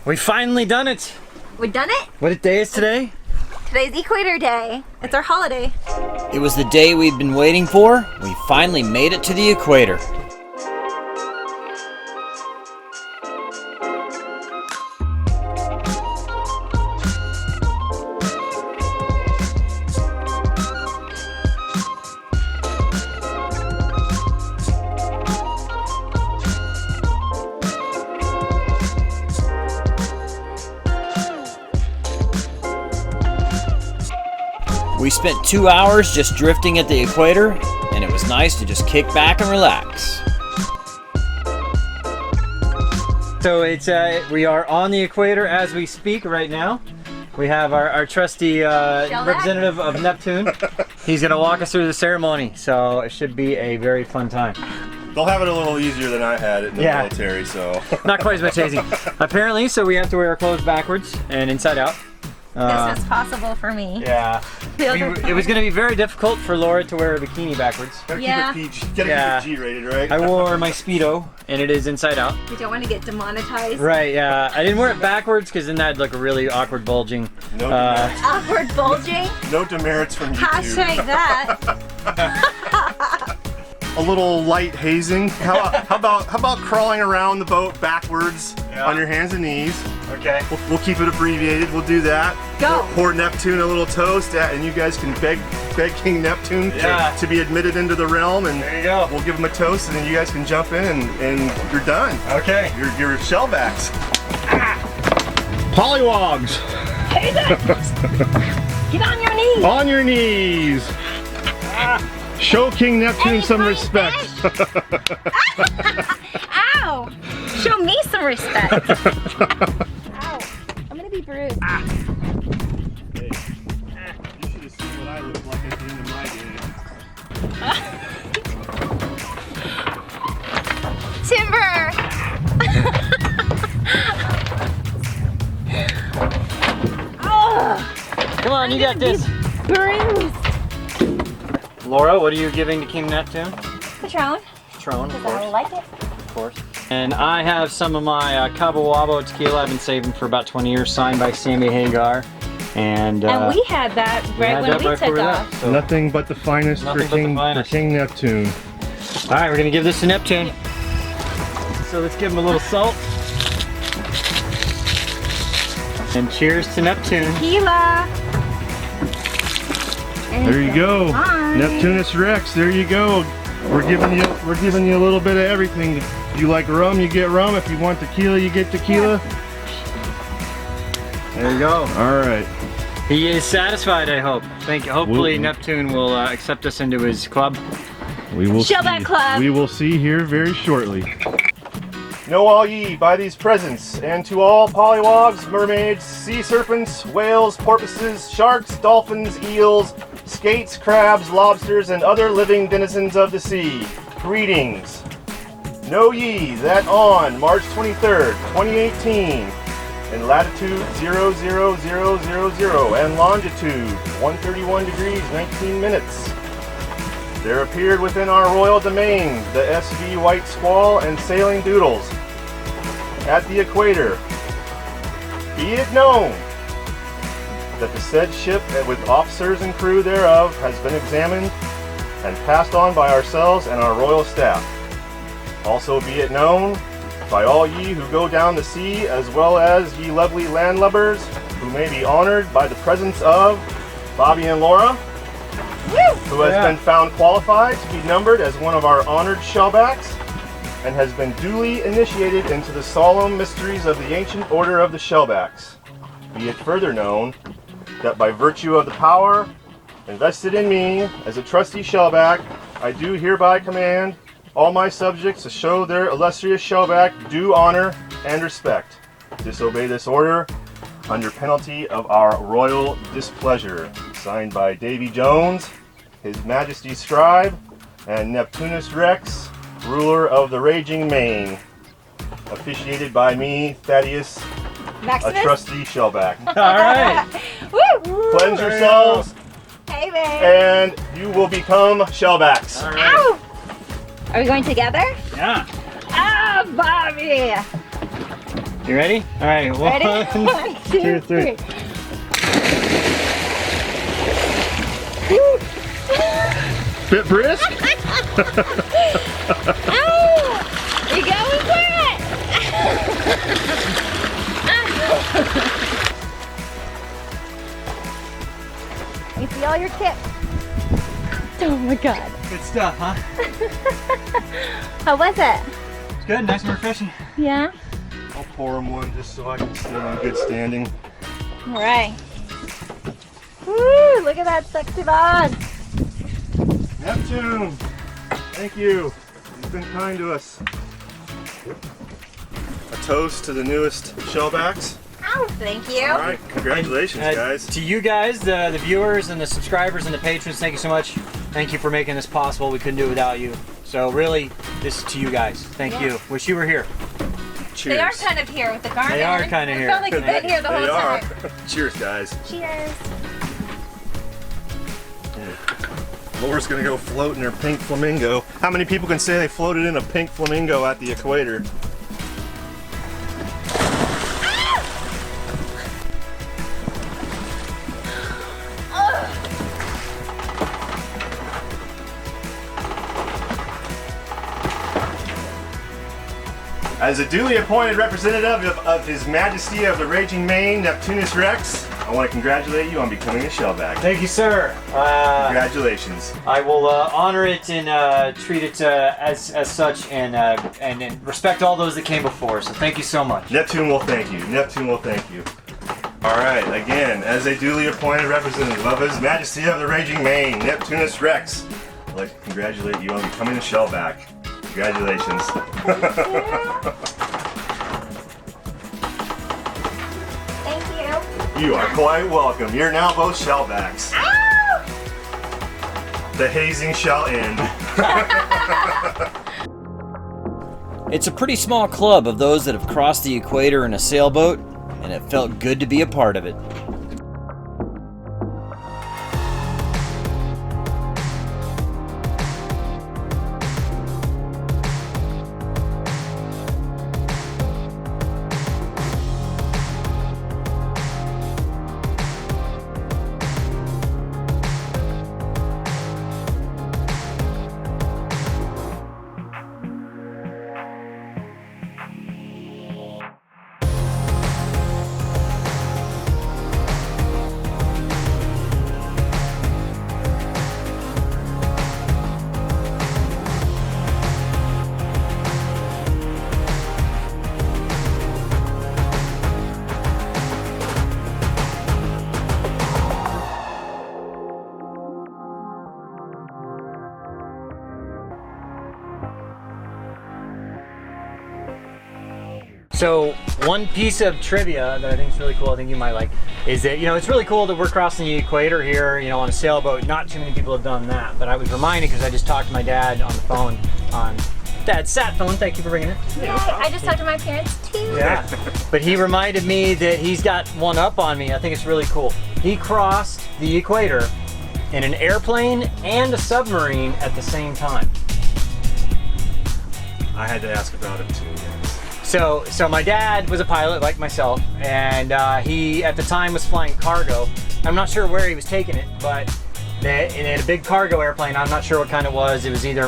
We finally done it. We done it? What day is today? Today's Equator Day. It's our holiday. It was the day we'd been waiting for. We finally made it to the equator. We spent 2 hours just drifting at the equator, and it was nice to just kick back and relax. So it's we are on the equator as we speak right now. We have our trusty representative of Neptune. He's going to walk us through the ceremony, so it should be a very fun time. They'll have it a little easier than I had it in the military, so. Not quite as much hazing. Apparently, so we have to wear our clothes backwards and inside out. This is possible for me. Yeah. It was going to be very difficult for Laura to wear a bikini backwards. Gotta keep it PG. Gotta keep it G-rated, right? I wore my Speedo, and it is inside out. We don't want to get demonetized. Right, yeah. I didn't wear it backwards because then that'd look really awkward bulging. No demerits. Awkward bulging? No demerits from YouTube. Hashtag that. A little light hazing. How about crawling around the boat backwards on your hands and knees? Okay. We'll keep it abbreviated. We'll do that. Go. Pour Neptune a little toast, and you guys can beg King Neptune to be admitted into the realm, and there you go. We'll give him a toast, and then you guys can jump in, and you're done. Okay. You're shellbacks. Pollywogs. Hey there. Get on your knees. On your knees. Show King Neptune some respect. Ow! Show me some respect. Ow! I'm gonna be bruised. Hey, you should have seen what I looked like at the end of my Timber! Oh, Come on, you got this. bruised. Laura, what are you giving to King Neptune? Patron. Patron, of Because I course. like it. Of course. And I have some of my Cabo Wabo tequila I've been saving for about 20 years, signed by Sammy Hagar. And we had that right when we took off. So Nothing but the finest for King Neptune. all right, we're gonna give this to Neptune. So let's give him a little salt. And cheers to Neptune. Tequila. There you go. Neptunus Rex, there you go. We're giving you a little bit of everything. If you like rum, you get rum. If you want tequila, you get tequila. There you go. All right. He is satisfied, I hope. Hopefully Neptune will accept us into his club. We will Shellback Club. We will see here very shortly. Know all ye by these presents, and to all pollywogs, mermaids, sea serpents, whales, porpoises, sharks, dolphins, eels, skates, crabs, lobsters, and other living denizens of the sea, greetings. Know ye that on March 23rd, 2018, in latitude 00000 and longitude 131 degrees 19 minutes, there appeared within our royal domain the SV White Squall and Sailing Doodles at the equator. Be it known that the said ship with officers and crew thereof has been examined and passed on by ourselves and our royal staff. Also be it known by all ye who go down the sea, as well as ye lovely landlubbers, who may be honored by the presence of Bobby and Laura, who has been found qualified to be numbered as one of our honored shellbacks, and has been duly initiated into the solemn mysteries of the ancient order of the shellbacks. Be it further known that by virtue of the power invested in me as a trusty shellback, I do hereby command all my subjects to show their illustrious shellback due honor and respect. Disobey this order under penalty of our royal displeasure. Signed by Davy Jones, His Majesty's Scribe, and Neptunus Rex, ruler of the raging main. Officiated by me, Thaddeus, Maximus? a trusty shellback. All right. Woo! Cleanse yourselves, Hey, babe. and you will become shellbacks. All right. Ow! Are we going together? Yeah. Ah, Bobby! You ready? All right. Ready? 1, 2, 3. Bit brisk? Ow! You going for it? You see all your tips. Oh my god. Good stuff, huh? How was it? It's good, nice and refreshing. Yeah? I'll pour him one just so I can sit in good standing. Alright. Woo! Look at that sexy bod. Neptune, thank you. You've been kind to us. A toast to the newest shellbacks. Oh, thank you. All right, congratulations, guys. To you guys, the viewers and the subscribers and the patrons, thank you so much. Thank you for making this possible. We couldn't do it without you. So really, this is to you guys. Thank you. Wish you were here. Cheers. They are kind of here with the garment. They are kind of It here. felt like you've been here the whole They are. time. Cheers, guys. Cheers. Laura's gonna go float in her pink flamingo. How many people can say they floated in a pink flamingo at the equator? As a duly appointed representative of His Majesty of the Raging Main, Neptunus Rex, I want to congratulate you on becoming a shellback. Thank you, sir. Congratulations. I will honor it and treat it as such, and respect all those that came before. So thank you so much. Neptune will thank you. Neptune will thank you. All right, again, as a duly appointed representative of His Majesty of the Raging Main, Neptunus Rex, I'd like to congratulate you on becoming a shellback. Congratulations. Thank you. You are quite welcome. You're now both shellbacks. Ow! The hazing shall end. It's a pretty small club of those that have crossed the equator in a sailboat, and it felt good to be a part of it. So one piece of trivia that I think is really cool, I think you might like, is that, it's really cool that we're crossing the equator here, on a sailboat. Not too many people have done that, but I was reminded because I just talked to my dad on the phone, on Dad's sat phone. Thank you for bringing it. Yay, I just talked to my parents too. Yeah, but he reminded me that he's got one up on me. I think it's really cool. He crossed the equator in an airplane and a submarine at the same time. I had to ask about it too, yes. So my dad was a pilot like myself, and he at the time was flying cargo. I'm not sure where he was taking it, but they had a big cargo airplane. I'm not sure what kind it was. It was either,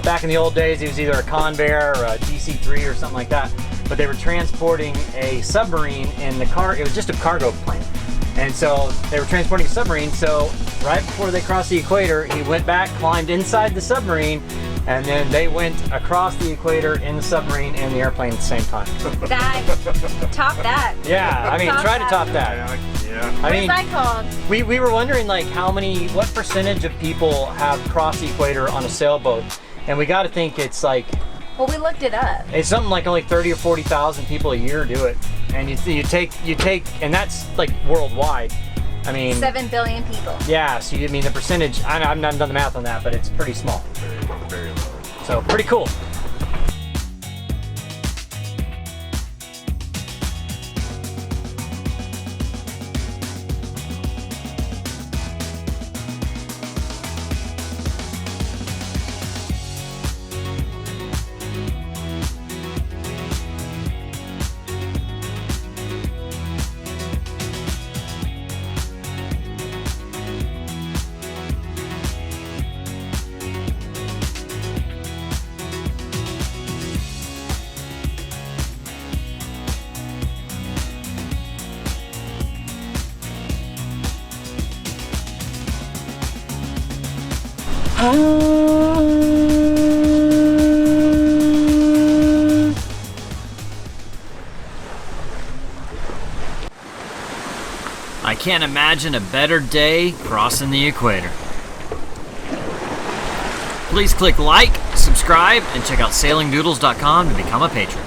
back in the old days, it was either a Convair or a DC-3 or something like that. But they were transporting a submarine in the car. It was just a cargo plane. And so they were transporting a submarine. So right before they crossed the equator, he went back, climbed inside the submarine, and then they went across the equator in the submarine and the airplane at the same time. Top that. Yeah, try to top that. Yeah. What is that called? We were wondering what percentage of people have crossed the equator on a sailboat, and we got to think it's like. Well, we looked it up. It's something like only 30 or 40,000 people a year do it, and you take, and that's like worldwide. 7 billion people. Yeah, so the percentage. I've not done the math on that, but it's pretty small. Very low. So pretty cool. I can't imagine a better day crossing the equator. Please click like, subscribe, and check out sailingdoodles.com to become a patron.